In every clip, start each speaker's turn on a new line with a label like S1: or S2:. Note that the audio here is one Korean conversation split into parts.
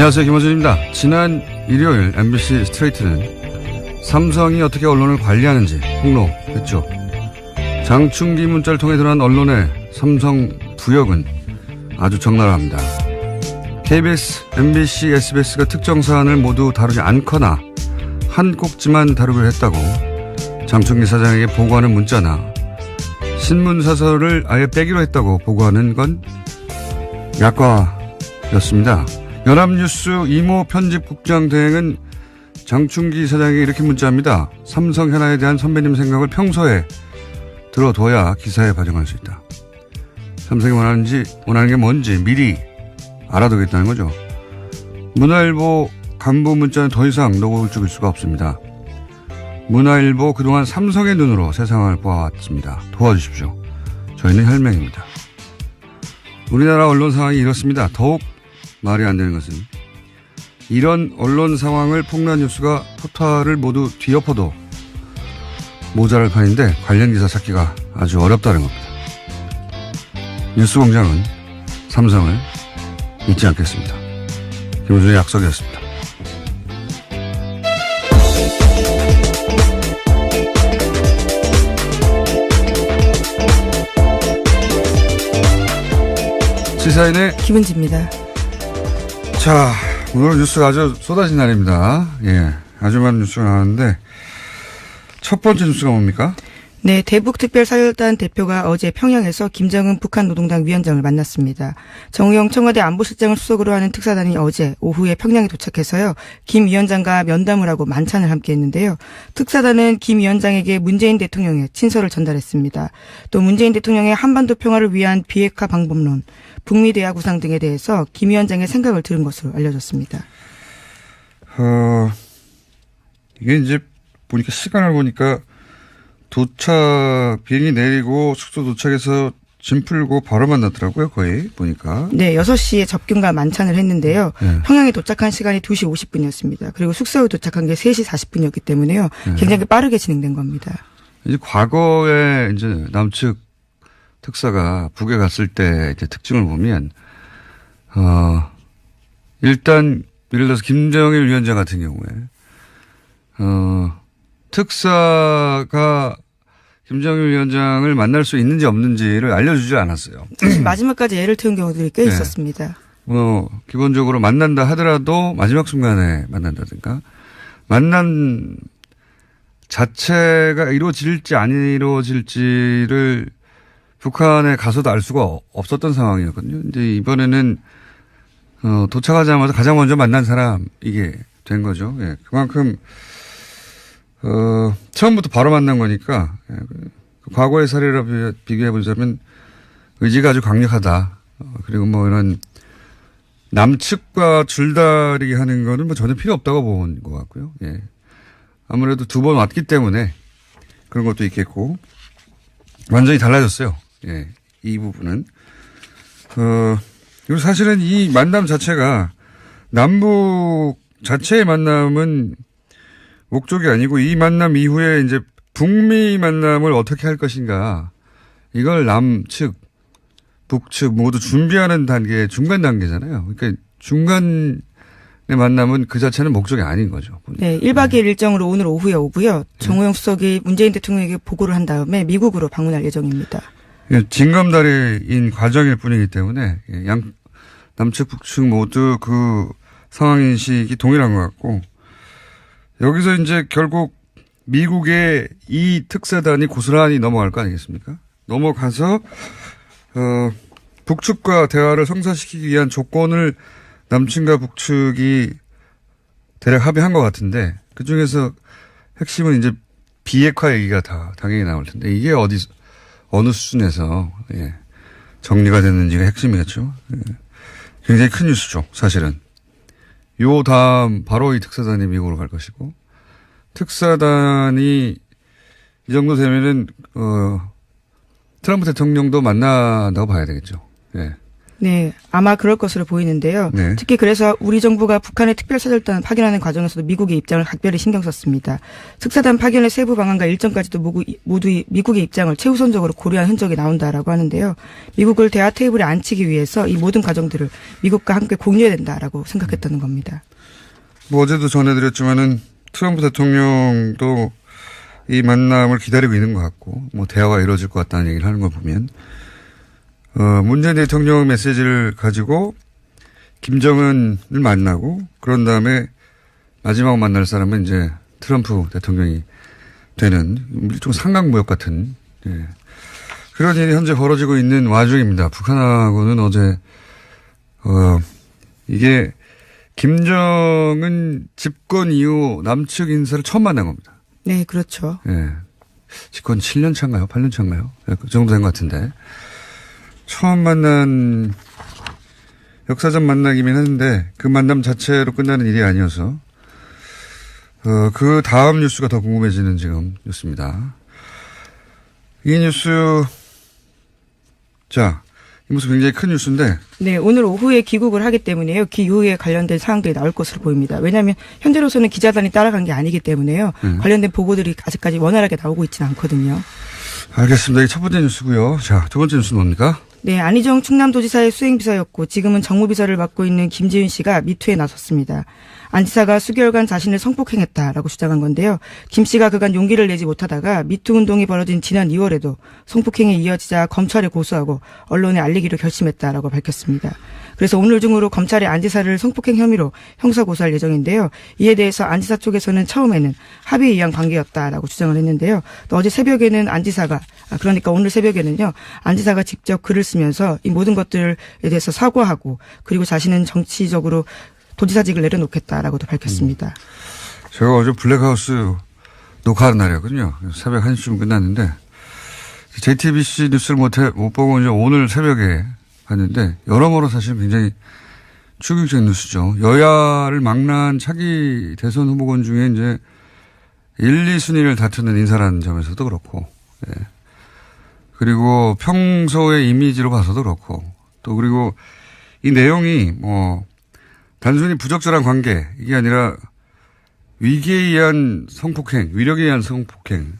S1: 안녕하세요. 김호준입니다. 지난 일요일 MBC 스트레이트는 삼성이 어떻게 언론을 관리하는지 폭로했죠. 장충기 문자를 통해 드러난 언론의 삼성 부역은 아주 적나라합니다. KBS, MBC, SBS가 특정 사안을 모두 다루지 않거나 한 꼭지만 다루기로 했다고 장충기 사장에게 보고하는 문자나 신문사설을 아예 빼기로 했다고 보고하는 건 약과였습니다. 연합뉴스 이모 편집국장 대행은 장충기 사장에게 이렇게 문자합니다. 삼성 현안에 대한 선배님 생각을 평소에 들어둬야 기사에 반영할 수 있다. 삼성이 원하는 게 뭔지 미리 알아두겠다는 거죠. 문화일보 간부 문자는 더 이상 노고를 죽일 수가 없습니다. 문화일보 그동안 삼성의 눈으로 세상을 보아왔습니다. 도와주십시오. 저희는 혈맹입니다. 우리나라 언론 상황이 이렇습니다. 더욱 말이 안 되는 것은 이런 언론 상황을 폭로한 뉴스가 토탈을 모두 뒤엎어도 모자랄 판인데 관련 기사 찾기가 아주 어렵다는 겁니다. 뉴스공장은 삼성을 잊지 않겠습니다. 김호준의 약속이었습니다. 시사인의
S2: 김은지입니다.
S1: 자, 오늘 뉴스가 아주 쏟아진 날입니다. 예, 아주 많은 뉴스가 나왔는데 첫 번째 뉴스가 뭡니까?
S2: 네, 대북특별사절단 대표가 어제 평양에서 김정은 북한 노동당 위원장을 만났습니다. 정우영 청와대 안보실장을 수석으로 하는 특사단이 어제 오후에 평양에 도착해서요. 김 위원장과 면담을 하고 만찬을 함께 했는데요. 특사단은 김 위원장에게 문재인 대통령의 친서를 전달했습니다. 또 문재인 대통령의 한반도 평화를 위한 비핵화 방법론, 북미 대화 구상 등에 대해서 김 위원장의 생각을 들은 것으로 알려졌습니다.
S1: 이게 이제 보니까 시간을 보니까 비행기 내리고 숙소 도착해서 짐 풀고 바로 만났더라고요, 거의 보니까.
S2: 네, 6시에 접견과 만찬을 했는데요. 네. 평양에 도착한 시간이 2시 50분이었습니다. 그리고 숙소에 도착한 게 3시 40분이었기 때문에요. 굉장히 빠르게 진행된 겁니다.
S1: 이제 과거에 이제 남측 특사가 북에 갔을 때 이제 특징을 보면, 일단 예를 들어서 김정일 위원장 같은 경우에, 특사가 김정일 위원장을 만날 수 있는지 없는지를 알려주지 않았어요.
S2: 마지막까지 애를 태운 경우들이 꽤 있었습니다.
S1: 기본적으로 만난다 하더라도 마지막 순간에 만난다든가, 만난 자체가 이루어질지 안 이루어질지를 북한에 가서도 알 수가 없었던 상황이었거든요. 근데 이번에는, 도착하자마자 가장 먼저 만난 사람, 이게 된 거죠. 예. 그만큼, 처음부터 바로 만난 거니까, 과거의 사례로 비교해 보자면 의지가 아주 강력하다. 그리고 뭐 이런 남측과 줄다리기 하는 거는 뭐 전혀 필요 없다고 본 것 같고요. 예. 아무래도 2번 왔기 때문에 그런 것도 있겠고, 완전히 달라졌어요. 예. 이 부분은. 그리고 사실은 이 만남 자체가 남북 자체의 만남은 목적이 아니고 이 만남 이후에 이제 북미 만남을 어떻게 할 것인가, 이걸 남측, 북측 모두 준비하는 단계, 중간 단계잖아요. 그러니까 중간의 만남은 그 자체는 목적이 아닌 거죠.
S2: 네, 1박 2일 일정으로 오늘 오후에 오고요. 정우영 수석이 문재인 대통령에게 보고를 한 다음에 미국으로 방문할 예정입니다.
S1: 징검다리인 과정일 뿐이기 때문에 남측, 북측 모두 그 상황인식이 동일한 것 같고, 여기서 이제 결국 미국의 이 특사단이 고스란히 넘어갈 거 아니겠습니까? 넘어가서, 북측과 대화를 성사시키기 위한 조건을 남측과 북측이 대략 합의한 것 같은데, 그 중에서 핵심은 이제 비핵화 얘기가 다 당연히 나올 텐데, 이게 어느 수준에서, 예, 정리가 됐는지가 핵심이겠죠. 예. 굉장히 큰 뉴스죠, 사실은. 요 다음 바로 이 특사단이 미국으로 갈 것이고, 특사단이 이 정도 되면은 트럼프 대통령도 만난다고 봐야 되겠죠. 예.
S2: 네, 아마 그럴 것으로 보이는데요.
S1: 네.
S2: 특히 그래서 우리 정부가 북한의 특별사절단 파견하는 과정에서도 미국의 입장을 각별히 신경 썼습니다. 특사단 파견의 세부 방안과 일정까지도 모두 미국의 입장을 최우선적으로 고려한 흔적이 나온다라고 하는데요. 미국을 대화 테이블에 앉히기 위해서 이 모든 과정들을 미국과 함께 공유해야 된다라고 생각했다는 겁니다.
S1: 뭐 어제도 전해드렸지만은 트럼프 대통령도 이 만남을 기다리고 있는 것 같고 뭐 대화가 이루어질 것 같다는 얘기를 하는 걸 보면 문재인 대통령 메시지를 가지고 김정은을 만나고 그런 다음에 마지막 만날 사람은 이제 트럼프 대통령이 되는 일종 상강무역 같은 그런 일이 현재 벌어지고 있는 와중입니다. 북한하고는 어제 이게 김정은 집권 이후 남측 인사를 처음 만난 겁니다.
S2: 네, 그렇죠.
S1: 예. 집권 7년 차인가요? 8년 차인가요? 그 정도 된 것 같은데. 처음 만난 역사적 만나기는 했는데 그 만남 자체로 끝나는 일이 아니어서 그 다음 뉴스가 더 궁금해지는 지금 뉴스입니다. 이 뉴스 이 뉴스 굉장히 큰 뉴스인데
S2: 네, 오늘 오후에 귀국을 하기 때문에요. 기후에 관련된 사항들이 나올 것으로 보입니다. 왜냐하면 현재로서는 기자단이 따라간 게 아니기 때문에요. 관련된 보고들이 아직까지 원활하게 나오고 있지는 않거든요.
S1: 알겠습니다. 이게 첫 번째 뉴스고요. 자, 두 번째 뉴스는 뭡니까?
S2: 네, 안희정 충남도지사의 수행비서였고 지금은 정무비서를 맡고 있는 김지윤 씨가 미투에 나섰습니다. 안 지사가 수개월간 자신을 성폭행했다라고 주장한 건데요. 김 씨가 그간 용기를 내지 못하다가 미투 운동이 벌어진 지난 2월에도 성폭행이 이어지자 검찰에 고소하고 언론에 알리기로 결심했다라고 밝혔습니다. 그래서 오늘 중으로 검찰이 안 지사를 성폭행 혐의로 형사고소할 예정인데요. 이에 대해서 안 지사 쪽에서는 처음에는 합의에 의한 관계였다라고 주장을 했는데요. 또 어제 새벽에는 안 지사가 그러니까 오늘 새벽에는요. 안 지사가 직접 글을 쓰면서 이 모든 것들에 대해서 사과하고 그리고 자신은 정치적으로 도지사직을 내려놓겠다라고도 밝혔습니다.
S1: 제가 어제 블랙하우스 녹화하는 날이었거든요. 새벽 1시쯤 끝났는데 JTBC 뉴스를 못 보고 이제 오늘 새벽에 봤는데 여러모로 사실 굉장히 충격적인 뉴스죠. 여야를 망라한 차기 대선 후보군 중에 이제 1, 2순위를 다투는 인사라는 점에서도 그렇고 그리고 평소의 이미지로 봐서도 그렇고 또 그리고 이 내용이 뭐 단순히 부적절한 관계 이게 아니라 위기에 의한 성폭행, 위력에 의한 성폭행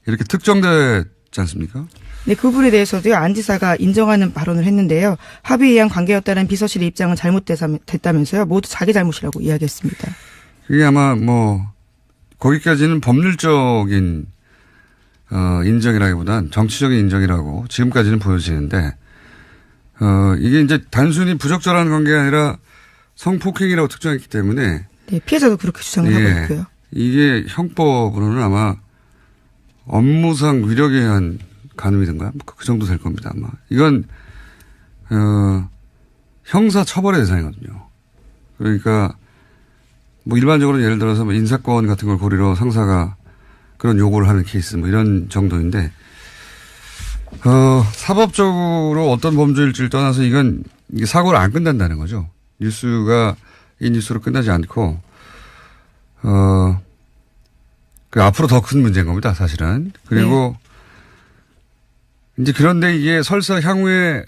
S1: 이렇게 특정되지 않습니까?
S2: 네, 그 부분에 대해서도요. 안 지사가 인정하는 발언을 했는데요. 합의에 의한 관계였다는 비서실의 입장은 잘못됐다면서요. 모두 자기 잘못이라고 이야기했습니다.
S1: 이게 아마 뭐 거기까지는 법률적인 인정이라기보단 정치적인 인정이라고 지금까지는 보여지는데 이게 이제 단순히 부적절한 관계가 아니라 성폭행이라고 특정했기 때문에
S2: 네, 피해자도 그렇게 주장을 하고 있고요.
S1: 이게 형법으로는 아마 업무상 위력에 의한 간음이든가 그 정도 될 겁니다. 아마 이건 형사 처벌의 대상이거든요. 그러니까 뭐 일반적으로 예를 들어서 뭐 인사권 같은 걸 고리로 상사가 그런 요구를 하는 케이스 뭐 이런 정도인데 사법적으로 어떤 범죄일지를 떠나서 이게 사고를 안 끝난다는 거죠. 뉴스가 이 뉴스로 끝나지 않고 그 앞으로 더 큰 문제인 겁니다. 사실은. 그리고 이제 그런데 이게 설사 향후에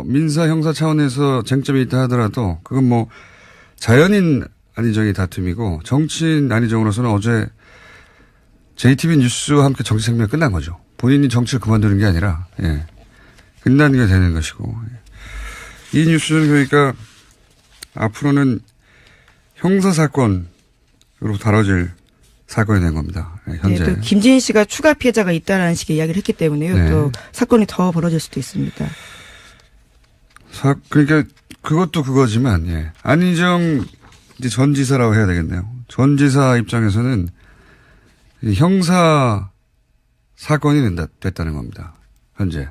S1: 민사 형사 차원에서 쟁점이 있다 하더라도 그건 뭐 자연인 안희정의 다툼이고 정치인 안희정으로서는 어제 JTB 뉴스와 함께 정치 생명이 끝난 거죠. 본인이 정치를 그만두는 게 아니라 끝나는 게 되는 것이고 이 뉴스는 그러니까 앞으로는 형사사건으로 다뤄질 사건이 된 겁니다. 현재.
S2: 네, 또 김지인 씨가 추가 피해자가 있다라는 식의 이야기를 했기 때문에요.
S1: 네.
S2: 또 사건이 더 벌어질 수도 있습니다.
S1: 그러니까 그것도 그거지만 안희정 이제 전 지사라고 해야 되겠네요. 전 지사 입장에서는 형사 사건이 됐다는 겁니다. 현재.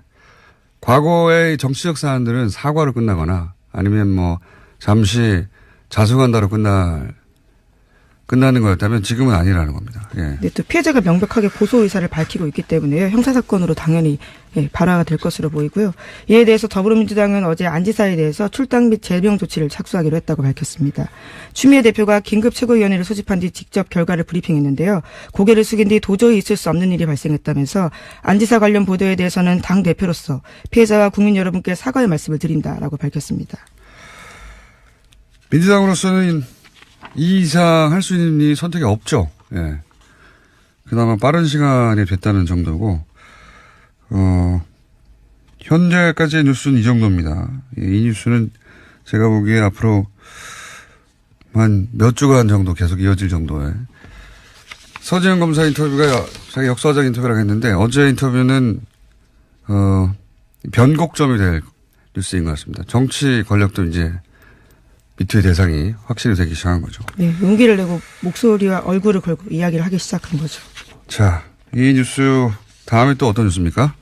S1: 과거의 정치적 사안들은 사과로 끝나거나 아니면 뭐 잠시 자수한다로 끝날 끝나는 거였다면 지금은 아니라는 겁니다. 예.
S2: 네, 또 피해자가 명백하게 고소 의사를 밝히고 있기 때문에요. 형사사건으로 당연히 발화가 될 것으로 보이고요. 이에 대해서 더불어민주당은 어제 안 지사에 대해서 출당 및 제명 조치를 착수하기로 했다고 밝혔습니다. 추미애 대표가 긴급 최고위원회를 소집한 뒤 직접 결과를 브리핑했는데요. 고개를 숙인 뒤 도저히 있을 수 없는 일이 발생했다면서 안 지사 관련 보도에 대해서는 당 대표로서 피해자와 국민 여러분께 사과의 말씀을 드린다라고 밝혔습니다.
S1: 민주당으로서는 이 이상 할 수 있는 일이 선택이 없죠. 예. 그나마 빠른 시간이 됐다는 정도고, 현재까지의 뉴스는 이 정도입니다. 이 뉴스는 제가 보기에 앞으로 한 몇 주간 정도 계속 이어질 정도의. 서지현 검사 인터뷰가 자기 역사적 인터뷰라고 했는데, 어제 인터뷰는, 변곡점이 될 뉴스인 것 같습니다. 정치 권력도 이제 미투의 대상이 확실히 되기 시작한 거죠.
S2: 네, 용기를 내고 목소리와 얼굴을 걸고 이야기를 하기 시작한 거죠.
S1: 자, 이 뉴스 다음에 또 어떤 뉴스입니까?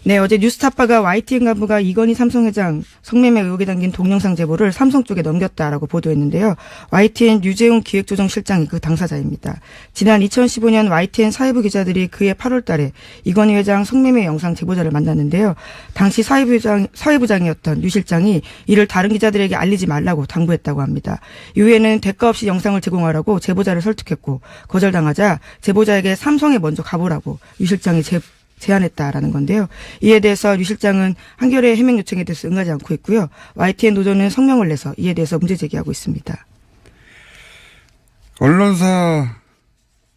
S2: 네, 어제 뉴스타파가 YTN 간부가 이건희 삼성회장 성매매 의혹에 담긴 동영상 제보를 삼성 쪽에 넘겼다라고 보도했는데요. YTN 유재훈 기획조정실장이 그 당사자입니다. 지난 2015년 YTN 사회부 기자들이 그해 8월 달에 이건희 회장 성매매 영상 제보자를 만났는데요. 당시 사회부장이었던 유 실장이 이를 다른 기자들에게 알리지 말라고 당부했다고 합니다. 이후에는 대가 없이 영상을 제공하라고 제보자를 설득했고 거절당하자 제보자에게 삼성에 먼저 가보라고 유 실장이 제안했다라는 건데요. 이에 대해서 유 실장은 한겨레 해명 요청에 대해서 응하지 않고 있고요. YTN 노조는 성명을 내서 이에 대해서 문제 제기하고 있습니다.
S1: 언론사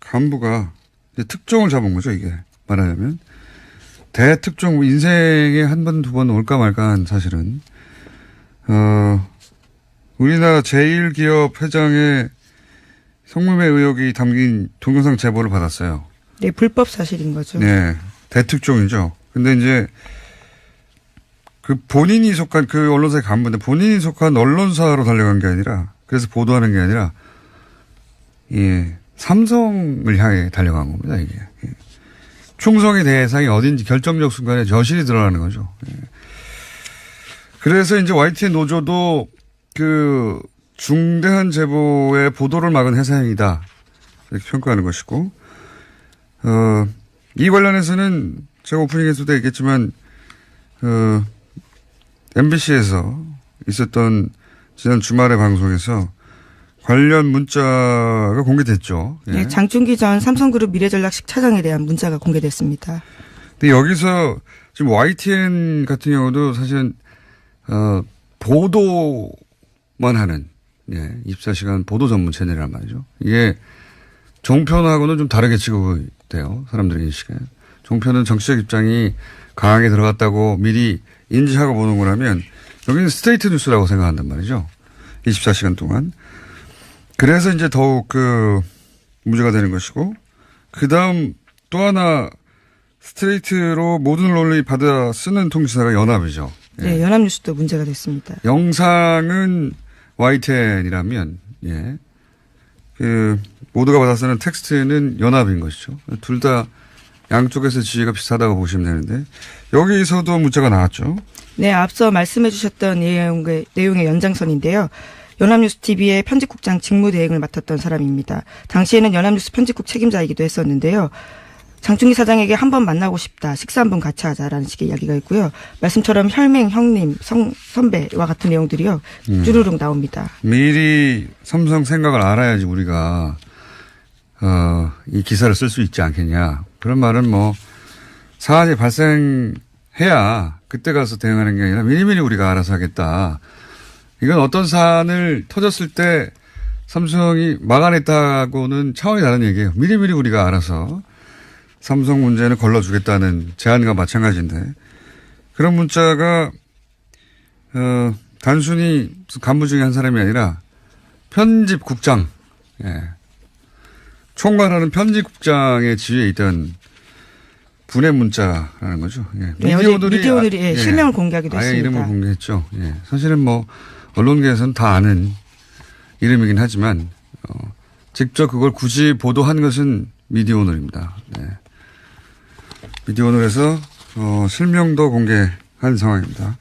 S1: 간부가 이제 특종을 잡은 거죠, 이게. 말하자면. 대특종, 인생에 한 번, 두 번 올까 말까 한 사실은. 우리나라 제1기업 회장의 성매매 의혹이 담긴 동영상 제보를 받았어요.
S2: 네, 불법 사실인 거죠.
S1: 네. 대특종이죠. 근데 이제 그 본인이 속한 그 언론사의 간부인데 본인이 속한 언론사로 달려간 게 아니라 그래서 보도하는 게 아니라 예, 삼성을 향해 달려간 겁니다. 이게. 예. 충성의 대상이 어딘지 결정적 순간에 저실이 드러나는 거죠. 예. 그래서 이제 YTN 노조도 그 중대한 제보의 보도를 막은 회사행위다. 이렇게 평가하는 것이고 이 관련해서는 제가 오프닝에서도 얘기했지만 MBC에서 있었던 지난 주말의 방송에서 관련 문자가 공개됐죠. 예.
S2: 네, 장충기 전 삼성그룹 미래전략식 차장에 대한 문자가 공개됐습니다.
S1: 근데 여기서 지금 YTN 같은 경우도 사실은 보도만 하는 24시간 보도 전문 채널이란 말이죠. 이게 종편하고는 좀 다르게 취급돼요. 사람들의 인식에. 종편은 정치적 입장이 강하게 들어갔다고 미리 인지하고 보는 거라면 여기는 스트레이트 뉴스라고 생각한단 말이죠. 24시간 동안. 그래서 이제 더욱 그 문제가 되는 것이고 그 다음 또 하나 스트레이트로 모든 언론이 받아 쓰는 통신사가 연합이죠.
S2: 네,
S1: 예.
S2: 연합뉴스도 문제가 됐습니다.
S1: 영상은 YTN이라면 예. 그 모두가 받아 쓰는 텍스트는 연합인 것이죠. 둘 다 양쪽에서 지위가 비슷하다고 보시면 되는데 여기서도 문자가 나왔죠.
S2: 네, 앞서 말씀해 주셨던 내용의 연장선인데요. 연합뉴스TV의 편집국장 직무대행을 맡았던 사람입니다. 당시에는 연합뉴스 편집국 책임자이기도 했었는데요. 장충기 사장에게 한번 만나고 싶다. 식사 한번 같이 하자라는 식의 이야기가 있고요. 말씀처럼 혈맹, 형님, 선배와 같은 내용들이요. 주르륵 나옵니다. 미리
S1: 삼성 생각을 알아야지 우리가 이 기사를 쓸 수 있지 않겠냐. 그런 말은 뭐 사안이 발생해야 그때 가서 대응하는 게 아니라 미리미리 우리가 알아서 하겠다. 이건 어떤 사안을 터졌을 때 삼성이 막아냈다고는 차원이 다른 얘기예요. 미리미리 우리가 알아서 삼성 문제는 걸러주겠다는 제안과 마찬가지인데 그런 문자가 단순히 간부 중에 한 사람이 아니라 편집국장, 예. 총괄하는 편집국장의 지위에 있던 분의 문자라는 거죠. 예.
S2: 네, 미디어오늘이 예, 실명을 공개하기도
S1: 아예
S2: 했습니다.
S1: 이름을 공개했죠. 예. 사실은 뭐 언론계에서는 다 아는 이름이긴 하지만 직접 그걸 굳이 보도한 것은 미디어오늘입니다. 네. 미디어오늘에서 실명도 공개한 상황입니다.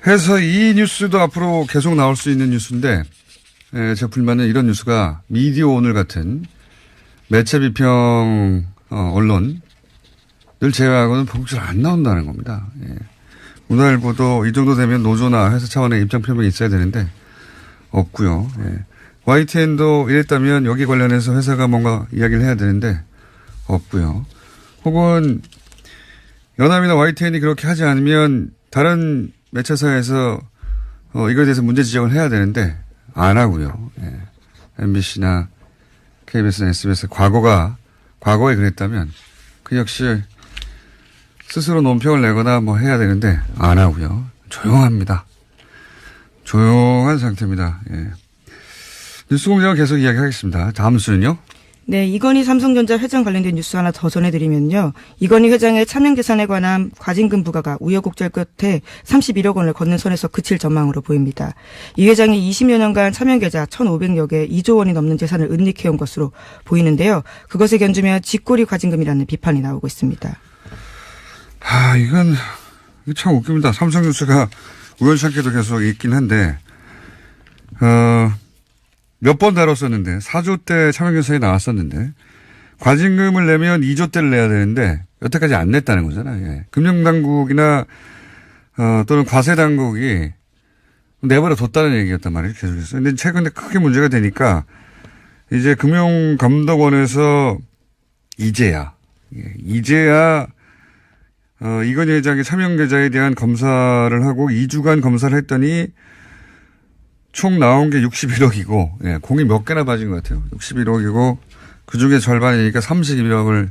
S1: 해서 이 뉴스도 앞으로 계속 나올 수 있는 뉴스인데 제 불만은 이런 뉴스가 미디어 오늘 같은 매체 비평 언론을 제외하고는 보국질 안 나온다는 겁니다. 예. 문화일보도 이 정도 되면 노조나 회사 차원의 입장 표명이 있어야 되는데 없고요. 예. YTN도 이랬다면 여기 관련해서 회사가 뭔가 이야기를 해야 되는데 없고요. 혹은 연합이나 YTN이 그렇게 하지 않으면 다른 매체사에서 이거에 대해서 문제 지적을 해야 되는데 안 하고요. 예. MBC나 KBS나 SBS 과거에 그랬다면 그 역시 스스로 논평을 내거나 뭐 해야 되는데 안 하고요. 조용합니다. 조용한 상태입니다. 예. 뉴스공장을 계속 이야기하겠습니다. 다음 뉴스는요.
S2: 네, 이건희 삼성전자 회장 관련된 뉴스 하나 더 전해드리면요. 이건희 회장의 차명 계산에 관한 과징금 부과가 우여곡절 끝에 31억 원을 걷는 선에서 그칠 전망으로 보입니다. 이 회장이 20여 년간 차명 계좌 1,500여 개 2조 원이 넘는 재산을 은닉해온 것으로 보이는데요. 그것에 견주면 쥐꼬리 과징금이라는 비판이 나오고 있습니다.
S1: 이건 참 웃깁니다. 삼성뉴스가 우연찮게도 계속 있긴 한데 몇 번 다뤘었는데 4조대 차명계산이 나왔었는데 과징금을 내면 2조대를 내야 되는데 여태까지 안 냈다는 거잖아요. 예. 금융당국이나 또는 과세당국이 내버려 뒀다는 얘기였단 말이에요. 계속해서. 근데 최근에 크게 문제가 되니까 이제 금융감독원에서 이제야 이건희 회장의 차명계좌에 대한 검사를 하고 2주간 검사를 했더니 총 나온 게 61억이고, 예, 공이 몇 개나 빠진 것 같아요. 61억이고, 그 중에 절반이니까 31억을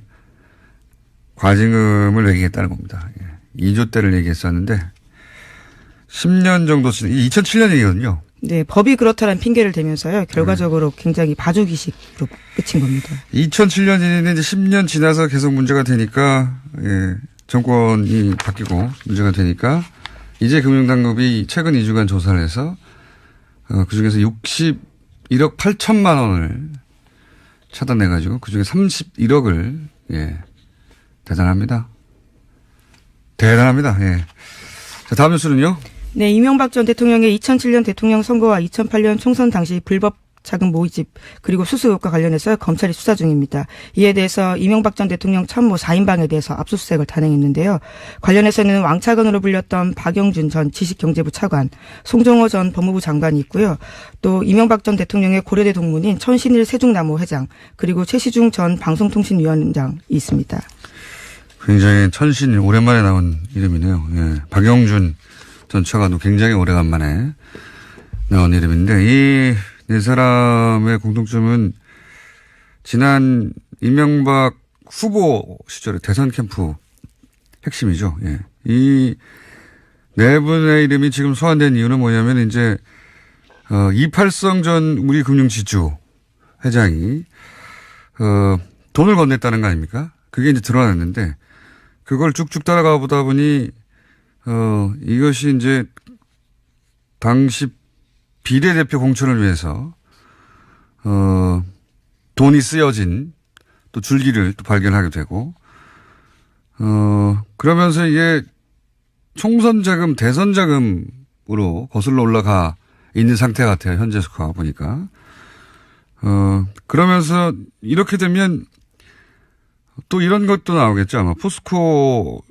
S1: 과징금을 매기겠다는 겁니다. 예, 2조대를 얘기했었는데, 10년 정도 2007년 얘기거든요.
S2: 네, 법이 그렇다는 핑계를 대면서요. 결과적으로 굉장히 봐주기식으로 끝인 겁니다.
S1: 2007년이니 이제 10년 지나서 계속 문제가 되니까, 예, 정권이 바뀌고 문제가 되니까, 이제 금융당국이 최근 2주간 조사를 해서 그 중에서 61억 8천만 원을 차단해가지고 그 중에 31억을, 예, 대단합니다. 예. 자, 다음 뉴스는요?
S2: 네, 이명박 전 대통령의 2007년 대통령 선거와 2008년 총선 당시 불법 자금 모집 그리고 수수 의혹과 관련해서 검찰이 수사 중입니다. 이에 대해서 이명박 전 대통령 참모 4인방에 대해서 압수수색을 단행했는데요. 관련해서는 왕차관으로 불렸던 박영준 전 지식경제부 차관, 송정호 전 법무부 장관이 있고요. 또 이명박 전 대통령의 고려대 동문인 천신일 세종나무 회장 그리고 최시중 전 방송통신위원장이 있습니다.
S1: 굉장히 천신 오랜만에 나온 이름이네요. 예. 박영준 전 차관도 굉장히 오래간만에 나온 이름인데 이 네 사람의 공통점은 지난 이명박 후보 시절의 대선 캠프 핵심이죠. 예. 이 네 분의 이름이 지금 소환된 이유는 뭐냐면 이제 이팔성 전 우리금융지주 회장이 돈을 건넸다는 거 아닙니까? 그게 이제 드러났는데 그걸 쭉쭉 따라가 보다 보니 이것이 이제 당시 비례대표 공천을 위해서 돈이 쓰여진 또 줄기를 또 발견하게 되고 그러면서 이게 총선 자금, 대선 자금으로 거슬러 올라가 있는 상태 같아요. 현재 수가 보니까. 그러면서 이렇게 되면 또 이런 것도 나오겠죠. 아마 포스코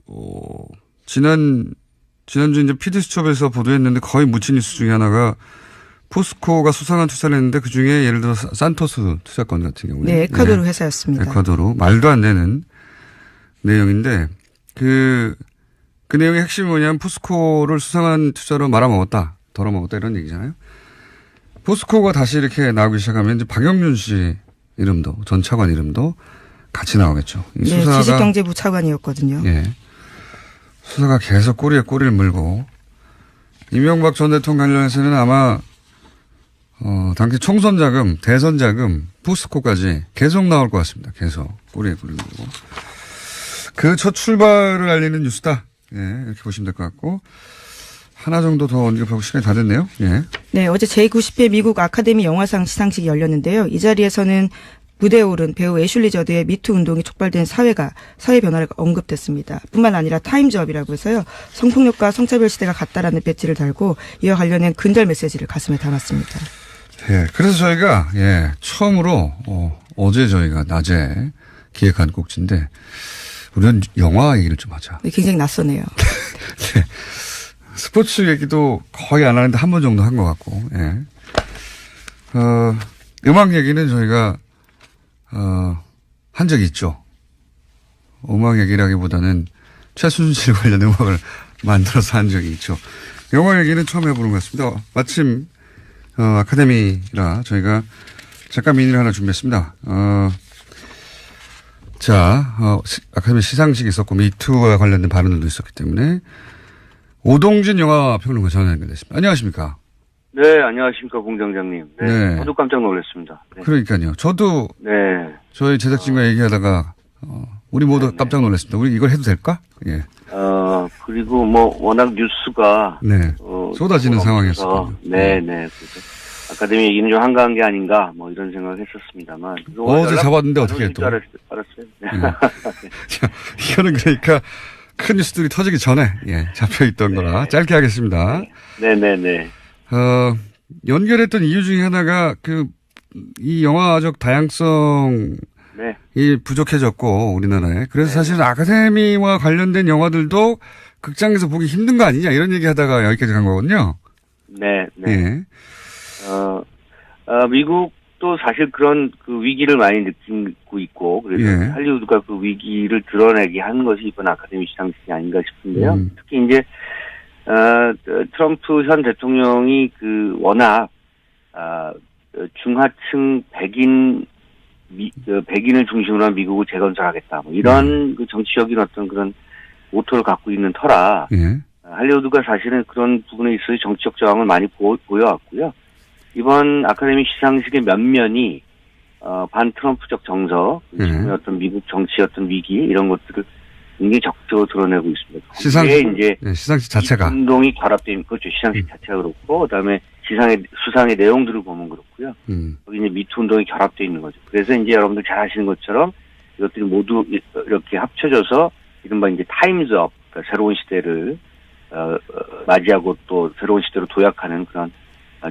S1: 지난주 이제 PD수첩에서 보도했는데 거의 묻힌 뉴스 중에 하나가 포스코가 수상한 투자를 했는데 그 중에 예를 들어서 산토스 투자권 같은 경우에.
S2: 네, 에콰도르 회사였습니다.
S1: 에콰도르. 말도 안 되는 내용인데 그 내용의 핵심이 뭐냐면 포스코를 수상한 투자로 말아먹었다. 덜어먹었다 이런 얘기잖아요. 포스코가 다시 이렇게 나오기 시작하면 이제 박영준 씨 이름도 전 차관 이름도 같이 나오겠죠. 이
S2: 네,
S1: 수사가
S2: 지식경제부 차관이었거든요.
S1: 예. 수사가 계속 꼬리에 꼬리를 물고 이명박 전 대통령 관련해서는 아마 당시 총선 자금, 대선 자금, 포스코까지 계속 나올 것 같습니다. 계속 꼬리에 꼬리를 물고 그 첫 출발을 알리는 뉴스다. 예, 이렇게 보시면 될 것 같고 하나 정도 더 언급하고 시간이 다 됐네요. 예.
S2: 네, 어제 제90회 미국 아카데미 영화상 시상식이 열렸는데요. 이 자리에서는 무대에 오른 배우 애슐리 저드의 미투 운동이 촉발된 사회 변화가 언급됐습니다. 뿐만 아니라 타임즈업이라고 해서요. 성폭력과 성차별 시대가 같다라는 배지를 달고 이와 관련된 근절 메시지를 가슴에 담았습니다.
S1: 예, 그래서 저희가, 예, 처음으로, 어제 저희가 낮에 기획한 꼭지인데, 우리는 영화 얘기를 좀 하자.
S2: 네, 굉장히 낯서네요.
S1: 네. 스포츠 얘기도 거의 안 하는데 한 번 정도 한 것 같고, 예. 음악 얘기는 저희가, 한 적이 있죠. 음악 얘기라기보다는 최순실 관련 음악을 만들어서 한 적이 있죠. 영화 얘기는 처음 해보는 것 같습니다. 마침, 아카데미라 저희가 잠깐 미니를 하나 준비했습니다. 아카데미 시상식이 있었고, 미투와 관련된 발언들도 있었기 때문에, 오동진 영화평론가 전화 연결됐습니다. 안녕하십니까?
S3: 네, 안녕하십니까, 공장장님. 네.
S1: 네.
S3: 저도 깜짝 놀랐습니다. 네.
S1: 그러니까요. 저도,
S3: 네.
S1: 저희 제작진과 얘기하다가, 우리 모두 깜짝 놀랐습니다. 우리 이걸 해도 될까? 예.
S3: 그리고 워낙 뉴스가.
S1: 네. 쏟아지는 상황이었어요.
S3: 네. 그래서 아카데미 얘기는 좀 한가한 게 아닌가, 이런 생각을 했었습니다만.
S1: 어제 잡았는데 어떻게 또.
S3: 알았어요. 네.
S1: 자, 이거는 그러니까 큰 뉴스들이 터지기 전에, 예, 잡혀있던 거라 짧게 하겠습니다.
S3: 네네네.
S1: 연결했던 이유 중에 하나가 이 영화적 다양성
S3: 네.
S1: 이 부족해졌고 우리나라에 그래서 사실은 아카데미와 관련된 영화들도 극장에서 보기 힘든 거 아니냐 이런 얘기 하다가 여기까지 간 거거든요.
S3: 네.
S1: 예.
S3: 미국도 사실 그런 위기를 많이 느끼고 있고 그래서
S1: 예.
S3: 할리우드가 그 위기를 드러내게 한 것이 이번 아카데미 시상식이 아닌가 싶은데요. 특히 이제 트럼프 현 대통령이 워낙 중하층 백인을 중심으로 한 미국을 재건설하겠다. 이런 정치적인 어떤 그런 모토를 갖고 있는 터라
S1: 예.
S3: 할리우드가 사실은 그런 부분에 있어서 정치적 저항을 많이 보여왔고요. 이번 아카데미 시상식의 면면이 반 트럼프적 정서, 지금의 어떤 미국 정치의 어떤 위기 이런 것들을 굉장히 적극적으로 드러내고 있습니다.
S1: 시상식 자체가
S3: 운동이 결합되어 있는 그렇죠. 시상식 자체가 그렇고 그다음에 수상의 내용들을 보면 그렇고요. 여기 이제 미투 운동이 결합되어 있는 거죠. 그래서 이제 여러분들 잘 아시는 것처럼 이것들이 모두 이렇게 합쳐져서 이른바 이제 타임즈업, 그러니까 새로운 시대를 맞이하고 또 새로운 시대로 도약하는 그런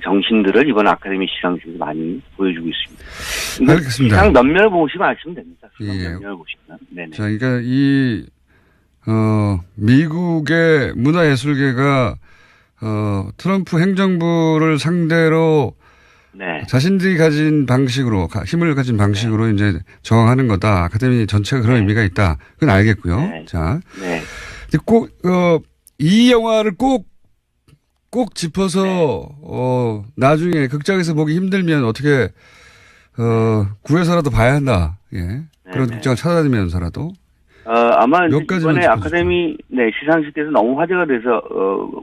S3: 정신들을 이번 아카데미 시상식에서 많이 보여주고 있습니다.
S1: 알겠습니다.
S3: 시상 면면을 보시면 아시면 됩니다.
S1: 예.
S3: 면면을 보시면. 네네.
S1: 자, 그러니까 미국의 문화예술계가 트럼프 행정부를 상대로
S3: 네.
S1: 자신들이 가진 방식으로 힘을 가진 방식으로 이제 저항하는 거다. 아카데미 전체가 그런 의미가 있다. 그건 알겠고요.
S3: 네.
S1: 자,
S3: 네.
S1: 근데 꼭 이 영화를 꼭 짚어서 나중에 극장에서 보기 힘들면 어떻게 구해서라도 봐야 한다. 예. 그런 극장을 찾아다니면서라도.
S3: 아마
S1: 몇 가지만
S3: 이번에 아카데미 시상식에서 너무 화제가 돼서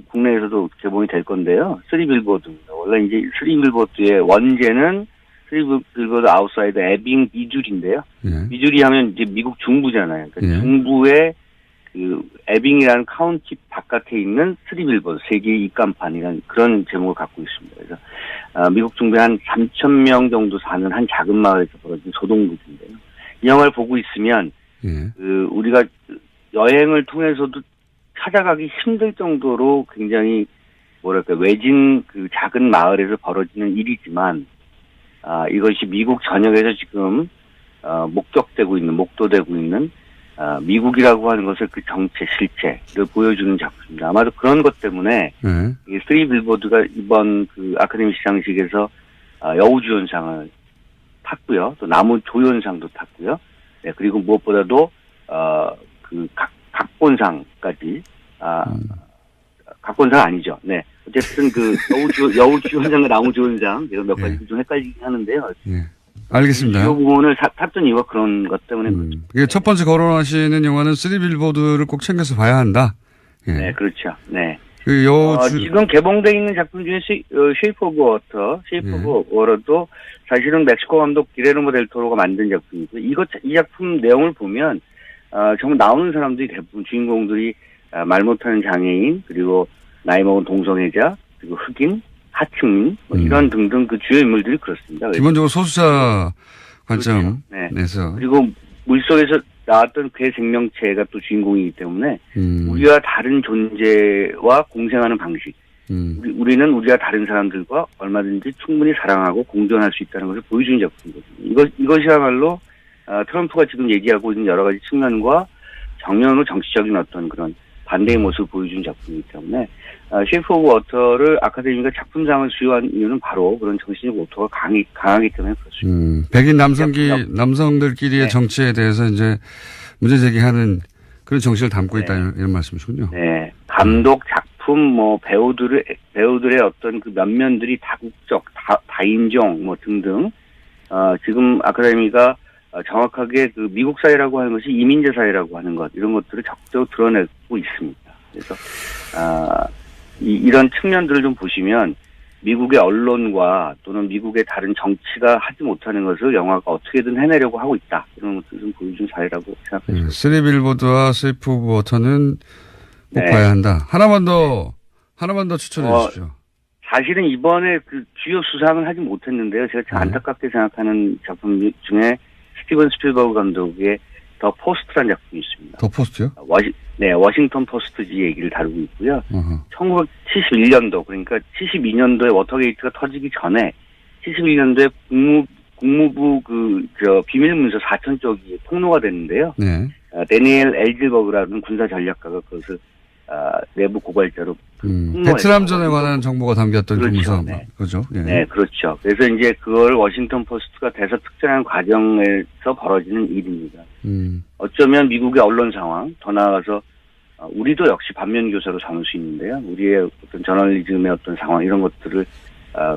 S3: 국내에서도 개봉이 될 건데요. 3빌보드입니다. 원래 이제 3빌보드의 원제는 3빌보드 아웃사이드 에빙 미주리인데요.
S1: 예.
S3: 미주리 하면 이제 미국 중부잖아요. 그러니까
S1: 예.
S3: 중부의 에빙이라는 카운티 바깥에 있는 3빌보드 세계의 입간판이라는 그런 제목을 갖고 있습니다. 그래서 미국 중부에 한 3,000명 정도 사는 한 작은 마을에서 벌어진 소동극인데요. 이 영화를 보고 있으면
S1: 예.
S3: 우리가 여행을 통해서도 찾아가기 힘들 정도로 굉장히 외진 작은 마을에서 벌어지는 일이지만 이것이 미국 전역에서 지금 목도되고 있는 미국이라고 하는 것을 그 정체 실체를 보여주는 작품입니다. 아마도 그런 것 때문에 이 3빌보드가 이번 아카데미 시상식에서 여우주연상을 탔고요. 또 나무조연상도 탔고요. 네, 그리고 무엇보다도 각본상까지 각본상 아니죠. 네, 어쨌든 여우주연상과 나무조연상 제가 몇 가지 좀 헷갈리긴 하는데요.
S1: 예. 알겠습니다.
S3: 이 부분을 탔던 이유가 그런 것 때문에 그렇죠.
S1: 이게 첫 번째 거론하시는 영화는 3빌보드를 꼭 챙겨서 봐야 한다. 예.
S3: 네, 그렇죠. 네. 지금 개봉되어 있는 작품 중에 쉐이프 오브 워터, 워터도 사실은 멕시코 감독 기레르모 델 토로가 만든 작품이고 이 작품 내용을 보면 정말 나오는 사람들이 대부분 주인공들이 말 못하는 장애인 그리고 나이 먹은 동성애자 그리고 흑인 하층민 이런 등등 그 주요 인물들이 그렇습니다.
S1: 기본적으로 소수자 관점에서
S3: 그렇죠. 네. 그리고 물속에서 나왔던 괴 생명체가 또 주인공이기 때문에 우리와 다른 존재와 공생하는 방식 우리는 우리가 다른 사람들과 얼마든지 충분히 사랑하고 공존할 수 있다는 것을 보여주는 작품이거든요. 이것이야말로 트럼프가 지금 얘기하고 있는 여러 가지 측면과 정면으로 정치적인 어떤 그런 반대의 모습을 보여준 작품이기 때문에 쉐이프 오브 워터를 아카데미가 작품상을 수여한 이유는 바로 그런 정신적 모토가 강하기 때문에 그렇습니다.
S1: 백인 남성들끼리의 정치에 대해서 이제 문제 제기하는 그런 정신을 담고 있다 이런 말씀이시군요.
S3: 네, 감독, 작품, 배우들의 어떤 그 면면들이 다국적, 다인종 등등. 지금 아카데미가 정확하게 그 미국 사회라고 하는 것이 이민자 사회라고 하는 것 이런 것들을 적극적으로 드러내고 있습니다. 그래서 이런 측면들을 좀 보시면 미국의 언론과 또는 미국의 다른 정치가 하지 못하는 것을 영화가 어떻게든 해내려고 하고 있다 이런 것들을 좀 보여준 사례라고 생각합니다.
S1: 쓰리 빌보드와 쉐이프 오브 워터는 꼭 봐야 한다. 하나만 더 추천해 주십시오.
S3: 사실은 이번에 그 주요 수상을 하지 못했는데요. 제가 참 안타깝게 생각하는 작품 중에 스티븐 스필버그 감독의 더 포스트라는 작품이 있습니다.
S1: 더 포스트요?
S3: 워싱턴 포스트지 얘기를 다루고 있고요. 1971년도 그러니까 72년도에 워터게이트가 터지기 전에 71년도에 국무부 비밀 문서 4천 쪽이 폭로가 됐는데요. 네. 데니엘 엘질버그라는 군사 전략가가 그것을 내부 고발자로
S1: 베트남전에 관한 정보가 담겼던 문서 그렇죠. 예.
S3: 네, 그렇죠. 그래서 이제 그걸 워싱턴 포스트가 대서특정한 과정에서 벌어지는 일입니다. 어쩌면 미국의 언론 상황, 더 나아가서 우리도 역시 반면교사로 삼을 수 있는데요. 우리의 어떤 저널리즘의 어떤 상황 이런 것들을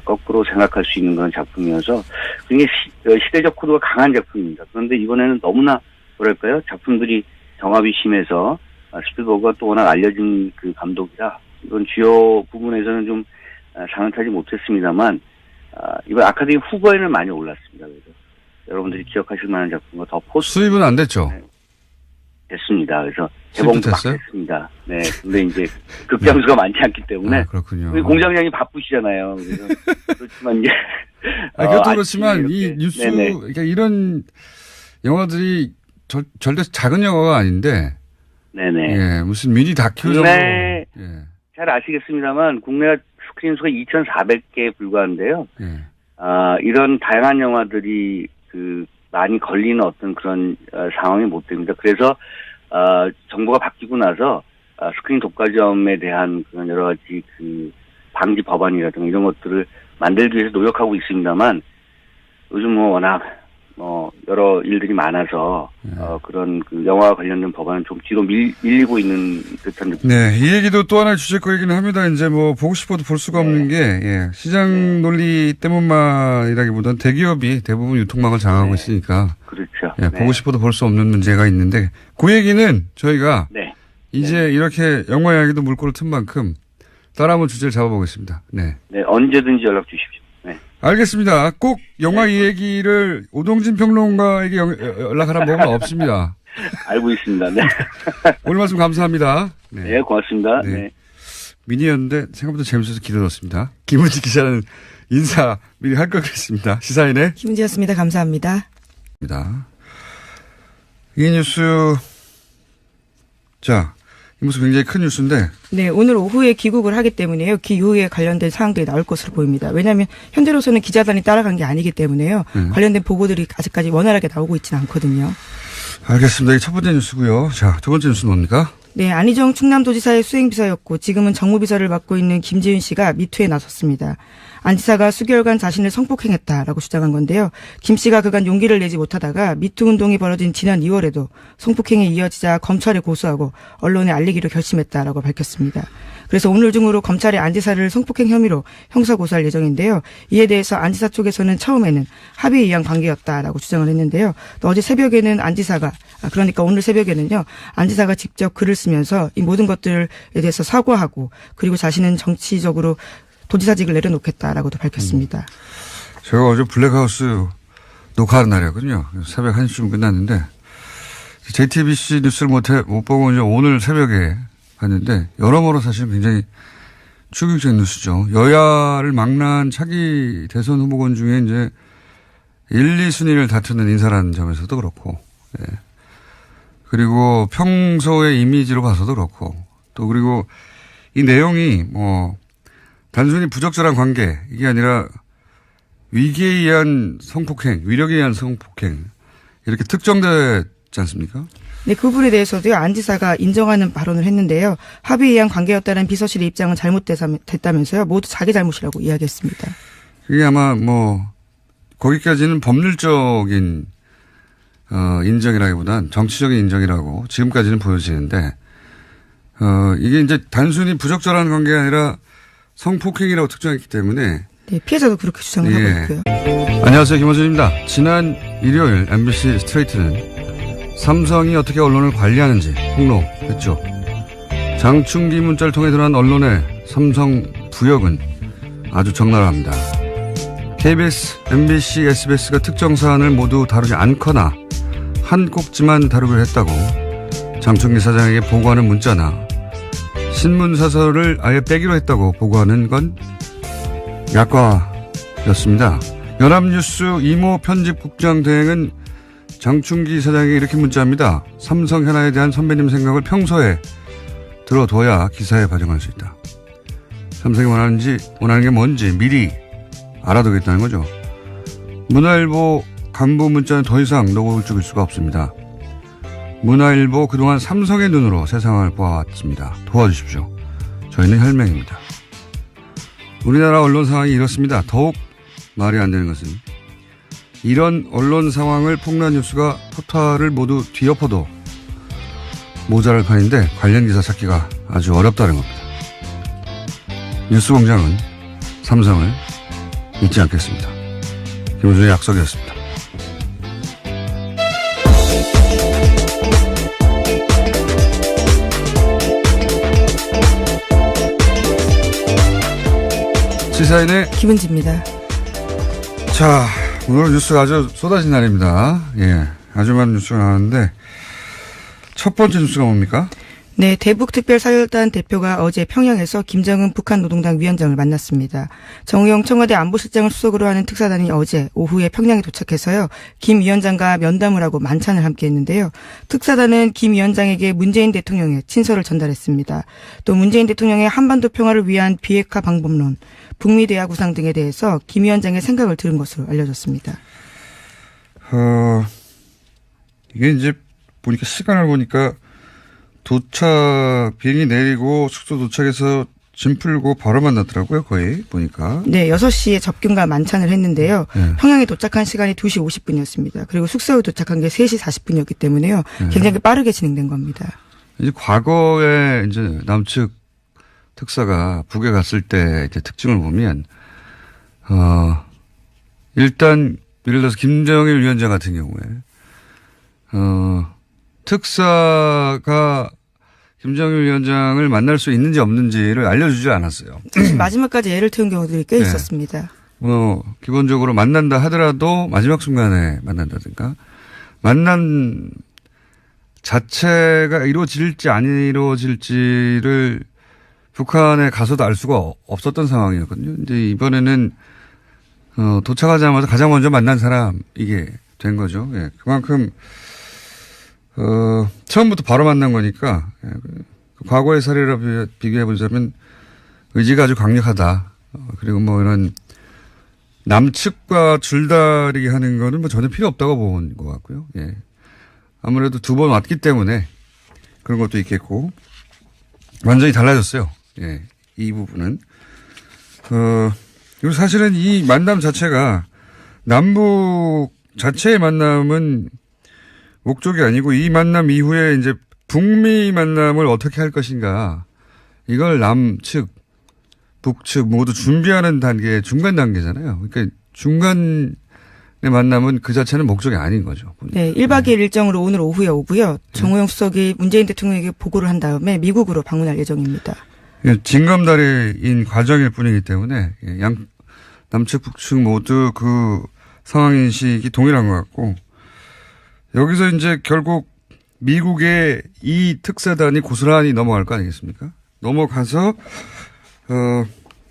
S3: 거꾸로 생각할 수 있는 그런 작품이어서 굉장히 시대적 코드가 강한 작품입니다. 그런데 이번에는 너무나 뭐랄까요? 작품들이 정합이 심해서 스필버그가 또 워낙 알려진 그 감독이라 이번 주요 부분에서는 좀 상을 타지 못했습니다만 이번 아카데미 후보에는 많이 올랐습니다. 그래서 여러분들이 기억하실 만한 작품과 더 포스트
S1: 수입은 안 됐죠?
S3: 네, 됐습니다. 그래서 개봉도 막 됐습니다. 네, 근데 이제 극장수가 많지 않기 때문에
S1: 그렇군요.
S3: 공장장이 바쁘시잖아요. 그래서 그렇지만 이제
S1: 그것도 그렇지만 이 뉴스 그러니까 이런 영화들이 절대 작은 영화가 아닌데. 네네. 예, 무슨 미니 다큐 정도.
S3: 잘 아시겠습니다만 국내 스크린 수가 2,400개에 불과한데요. 이런 다양한 영화들이 많이 걸리는 어떤 그런 상황이 못 됩니다. 그래서 정부가 바뀌고 나서 스크린 독과점에 대한 그런 여러 가지 방지 법안이라든가 이런 것들을 만들기 위해서 노력하고 있습니다만 요즘 워낙 여러 일들이 많아서, 그런 영화와 관련된 법안은 좀 뒤로 밀리고 있는 듯한 느낌.
S1: 네, 이 얘기도 또 하나의 주제거 얘기는 합니다. 이제 보고 싶어도 볼 수가 없는 게, 시장 논리 때문만이라기보다는 대기업이 대부분 유통망을 장악하고 있으니까.
S3: 그렇죠.
S1: 보고 싶어도 볼 수 없는 문제가 있는데, 그 얘기는 저희가 이제 이렇게 영화 이야기도 물꼬를 튼 만큼 따라 한번 주제를 잡아보겠습니다. 네.
S3: 네, 언제든지 연락 주십시오. 네.
S1: 알겠습니다. 꼭 영화 이 얘기를 오동진 평론가에게 연락하라는 법은 없습니다.
S3: 알고 있습니다. 네.
S1: 오늘 말씀 감사합니다.
S3: 네, 고맙습니다. 네.
S1: 미니였는데 생각보다 재밌어서 기다렸습니다. 김은지 기자는 인사 미리 할 것 같습니다. 시사인의
S2: 김은지였습니다. 감사합니다.
S1: 이 뉴스 이 모습 굉장히 큰 뉴스인데.
S2: 네, 오늘 오후에 귀국을 하기 때문에요. 기후에 관련된 사항들이 나올 것으로 보입니다. 왜냐하면 현재로서는 기자단이 따라간 게 아니기 때문에요. 관련된 보고들이 아직까지 원활하게 나오고 있지는 않거든요.
S1: 알겠습니다. 이게 첫 번째 뉴스고요. 자, 두 번째 뉴스는 뭡니까?
S2: 네, 안희정 충남도지사의 수행비서였고 지금은 정무비서를 맡고 있는 김지윤 씨가 미투에 나섰습니다. 안 지사가 수개월간 자신을 성폭행했다라고 주장한 건데요. 김 씨가 그간 용기를 내지 못하다가 미투 운동이 벌어진 지난 2월에도 성폭행이 이어지자 검찰에 고소하고 언론에 알리기로 결심했다라고 밝혔습니다. 그래서 오늘 중으로 검찰이 안 지사를 성폭행 혐의로 형사고소할 예정인데요. 이에 대해서 안 지사 쪽에서는 처음에는 합의에 의한 관계였다라고 주장을 했는데요. 또 어제 새벽에는 안 지사가 그러니까 오늘 새벽에는요. 안 지사가 직접 글을 쓰면서 이 모든 것들에 대해서 사과하고 그리고 자신은 정치적으로 도지사직을 내려놓겠다라고도 밝혔습니다.
S1: 제가 어제 블랙하우스 녹화하는 날이었거든요. 새벽 1시쯤 끝났는데 JTBC 뉴스를 못 보고 이제 오늘 새벽에 봤는데 여러모로 사실 굉장히 충격적인 뉴스죠. 여야를 망라한 차기 대선 후보군 중에 이제 1, 2순위를 다투는 인사라는 점에서도 그렇고, 그리고 평소의 이미지로 봐서도 그렇고, 또 그리고 이 내용이 단순히 부적절한 관계 이게 아니라 위기에 의한 성폭행, 위력에 의한 성폭행 이렇게 특정되지 않습니까?
S2: 네, 그 부분에 대해서도요, 안 지사가 인정하는 발언을 했는데요. 합의에 의한 관계였다는 비서실의 입장은 잘못됐다면서요. 모두 자기 잘못이라고 이야기했습니다.
S1: 그게 아마 거기까지는 법률적인 인정이라기보단 정치적인 인정이라고 지금까지는 보여지는데 이게 이제 단순히 부적절한 관계가 아니라 성폭행이라고 특정했기 때문에
S2: 네, 피해자도 그렇게 주장을 하고 있고요.
S1: 안녕하세요. 김원준입니다. 지난 일요일 MBC 스트레이트는 삼성이 어떻게 언론을 관리하는지 폭로했죠. 장충기 문자를 통해 드러난 언론의 삼성 부역은 아주 적나라합니다. KBS, MBC, SBS가 특정 사안을 모두 다루지 않거나 한 꼭지만 다루기로 했다고 장충기 사장에게 보고하는 문자나 신문사설을 아예 빼기로 했다고 보고하는 건 약과였습니다. 연합뉴스 이모 편집국장 대행은 장충기 사장에게 이렇게 문자합니다. 삼성 현안에 대한 선배님 생각을 평소에 들어둬야 기사에 반영할 수 있다. 삼성이 원하는 게 뭔지 미리 알아두겠다는 거죠. 문화일보 간부 문자는 더 이상 노골적일 수가 없습니다. 문화일보 그동안 삼성의 눈으로 세상을 보아왔습니다. 도와주십시오. 저희는 혈맹입니다. 우리나라 언론 상황이 이렇습니다. 더욱 말이 안 되는 것은 이런 언론 상황을 폭로한 뉴스가 포탈을 모두 뒤엎어도 모자랄 판인데 관련 기사 찾기가 아주 어렵다는 겁니다. 뉴스공장은 삼성을 잊지 않겠습니다. 김호준의 약속이었습니다. 시사인의
S2: 김은지입니다.
S1: 자, 오늘 뉴스가 아주 쏟아진 날입니다. 예, 아주 많은 뉴스가 나왔는데 첫 번째 뉴스가 뭡니까?
S2: 네, 대북특별사절단 대표가 어제 평양에서 김정은 북한 노동당 위원장을 만났습니다. 정우영 청와대 안보실장을 수석으로 하는 특사단이 어제 오후에 평양에 도착해서요, 김 위원장과 면담을 하고 만찬을 함께 했는데요. 특사단은 김 위원장에게 문재인 대통령의 친서를 전달했습니다. 또 문재인 대통령의 한반도 평화를 위한 비핵화 방법론, 북미 대화 구상 등에 대해서 김 위원장의 생각을 들은 것으로 알려졌습니다.
S1: 이게 이제 시간을 보니까 비행기 내리고 숙소 도착해서 짐 풀고 바로 만났더라고요, 거의 보니까.
S2: 네, 6시에 접견과 만찬을 했는데요.
S1: 네.
S2: 평양에 도착한 시간이 2시 50분이었습니다. 그리고 숙소에 도착한 게 3시 40분이었기 때문에요. 굉장히 빠르게 진행된 겁니다.
S1: 이제 과거에 이제 남측 특사가 북에 갔을 때 이제 특징을 보면, 일단 예를 들어서 김정일 위원장 같은 경우에, 특사가 김정일 위원장을 만날 수 있는지 없는지를 알려주지 않았어요.
S2: 마지막까지 애를 태운 경우들이 꽤
S1: 네.
S2: 있었습니다.
S1: 기본적으로 만난다 하더라도 마지막 순간에 만난다든가, 만난 자체가 이루어질지 안 이루어질지를 북한에 가서도 알 수가 없었던 상황이었거든요. 이제 이번에는, 도착하자마자 가장 먼저 만난 사람, 이게 된 거죠. 예. 그만큼, 처음부터 바로 만난 거니까, 과거의 사례로 비교해 보자면 의지가 아주 강력하다. 그리고 이런 남측과 줄다리기 하는 거는 전혀 필요 없다고 본 것 같고요. 예. 아무래도 2번 왔기 때문에 그런 것도 있겠고, 완전히 달라졌어요. 예. 이 부분은. 그리고 사실은 이 만남 자체가 남북 자체의 만남은 목적이 아니고 이 만남 이후에 이제 북미 만남을 어떻게 할 것인가, 이걸 남측, 북측 모두 준비하는 단계, 중간 단계잖아요. 그러니까 중간의 만남은 그 자체는 목적이 아닌 거죠.
S2: 네, 1박 2일 일정으로 오늘 오후에 오고요. 정우영 수석이 문재인 대통령에게 보고를 한 다음에 미국으로 방문할 예정입니다.
S1: 징검다리인 과정일 뿐이기 때문에 남측, 북측 모두 그 상황인식이 동일한 것 같고, 여기서 이제 결국 미국의 이 특사단이 고스란히 넘어갈 거 아니겠습니까? 넘어가서,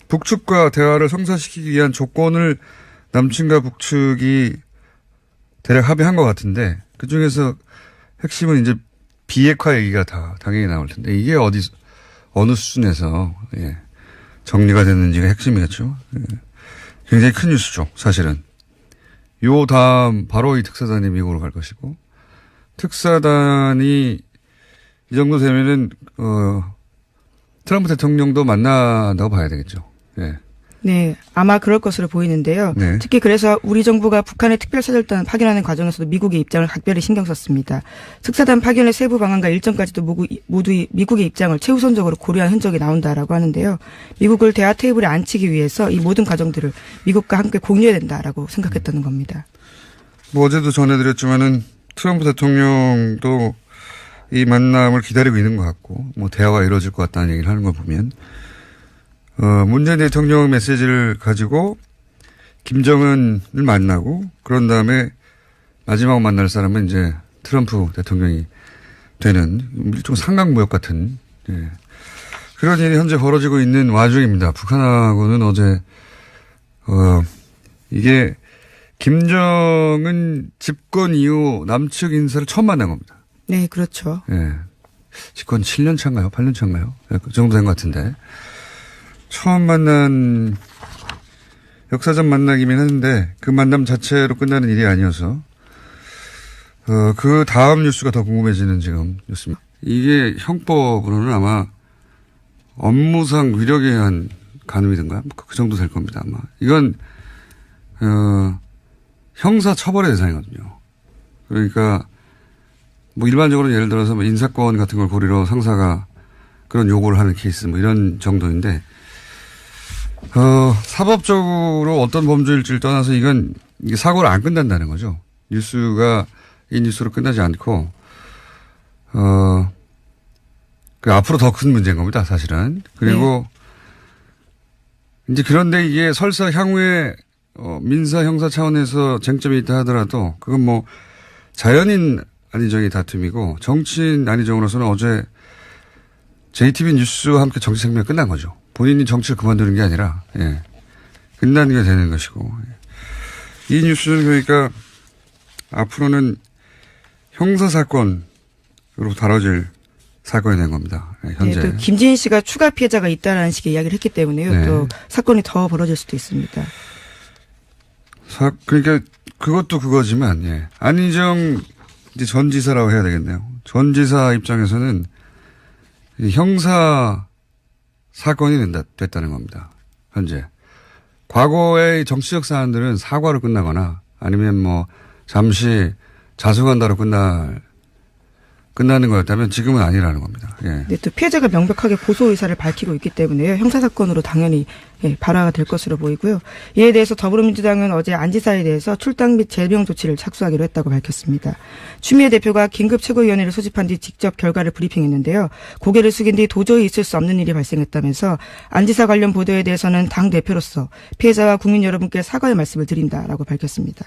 S1: 북측과 대화를 성사시키기 위한 조건을 남측과 북측이 대략 합의한 것 같은데, 그 중에서 핵심은 이제 비핵화 얘기가 다 당연히 나올 텐데, 이게 어느 수준에서, 예, 정리가 됐는지가 핵심이겠죠. 예. 굉장히 큰 뉴스죠, 사실은. 요 다음 바로 이 특사단이 미국으로 갈 것이고, 특사단이 이 정도 되면은 트럼프 대통령도 만난다고 봐야 되겠죠. 예.
S2: 네, 아마 그럴 것으로 보이는데요.
S1: 네.
S2: 특히 그래서 우리 정부가 북한의 특별사절단 파견하는 과정에서도 미국의 입장을 각별히 신경 썼습니다. 특사단 파견의 세부 방안과 일정까지도 모두 미국의 입장을 최우선적으로 고려한 흔적이 나온다라고 하는데요. 미국을 대화 테이블에 앉히기 위해서 이 모든 과정들을 미국과 함께 공유해야 된다라고 생각했다는 겁니다.
S1: 뭐 어제도 전해드렸지만은 트럼프 대통령도 이 만남을 기다리고 있는 것 같고, 뭐 대화가 이루어질 것 같다는 얘기를 하는 걸 보면, 문재인 대통령 메시지를 가지고 김정은을 만나고 그런 다음에 마지막 만날 사람은 이제 트럼프 대통령이 되는 일종 상강무역 같은, 예. 그런 일이 현재 벌어지고 있는 와중입니다. 북한하고는 어제 이게 김정은 집권 이후 남측 인사를 처음 만난 겁니다.
S2: 네, 그렇죠.
S1: 예. 집권 7년 차인가요? 8년 차인가요? 그 정도 된 것 같은데. 처음 만난 역사적 만나기긴 했는데 그 만남 자체로 끝나는 일이 아니어서 그 다음 뉴스가 더 궁금해지는 지금 뉴스입니다. 이게 형법으로는 아마 업무상 위력에 의한 간음이든가 그 정도 될 겁니다. 아마 이건 형사 처벌의 대상이거든요. 그러니까 뭐 일반적으로 예를 들어서 뭐 인사권 같은 걸 고리로 상사가 그런 요구를 하는 케이스 뭐 이런 정도인데 사법적으로 어떤 범죄일지를 떠나서 이게 사고를 안 끝난다는 거죠. 뉴스가 이 뉴스로 끝나지 않고, 앞으로 더 큰 문제인 겁니다, 사실은. 그리고, 이제 그런데 이게 설사 향후에, 민사 형사 차원에서 쟁점이 있다 하더라도, 그건 뭐, 자연인 안희정의 다툼이고, 정치인 안희정으로서는 어제 JTB 뉴스와 함께 정치 생명이 끝난 거죠. 본인이 정치를 그만두는 게 아니라, 예. 끝나는 게 되는 것이고. 이 뉴스는 그러니까 앞으로는 형사사건으로 다뤄질 사건이 된 겁니다. 예, 현재.
S2: 네, 또 김지인 씨가 추가 피해자가 있다라는 식의 이야기를 했기 때문에요.
S1: 네.
S2: 또 사건이 더 벌어질 수도 있습니다.
S1: 그러니까 그것도 그거지만, 예. 안희정 이제 전 지사라고 해야 되겠네요. 전 지사 입장에서는 형사 사건이 됐다는 겁니다. 현재. 과거의 정치적 사안들은 사과로 끝나거나 아니면 뭐 잠시 자수한다로 끝나는 거였다면 지금은 아니라는 겁니다. 예.
S2: 네, 또 피해자가 명백하게 고소 의사를 밝히고 있기 때문에요. 형사사건으로 당연히 발화가 될 것으로 보이고요. 이에 대해서 더불어민주당은 어제 안 지사에 대해서 출당 및 제명 조치를 착수하기로 했다고 밝혔습니다. 추미애 대표가 긴급 최고위원회를 소집한 뒤 직접 결과를 브리핑했는데요. 고개를 숙인 뒤 도저히 있을 수 없는 일이 발생했다면서 안 지사 관련 보도에 대해서는 당 대표로서 피해자와 국민 여러분께 사과의 말씀을 드린다라고 밝혔습니다.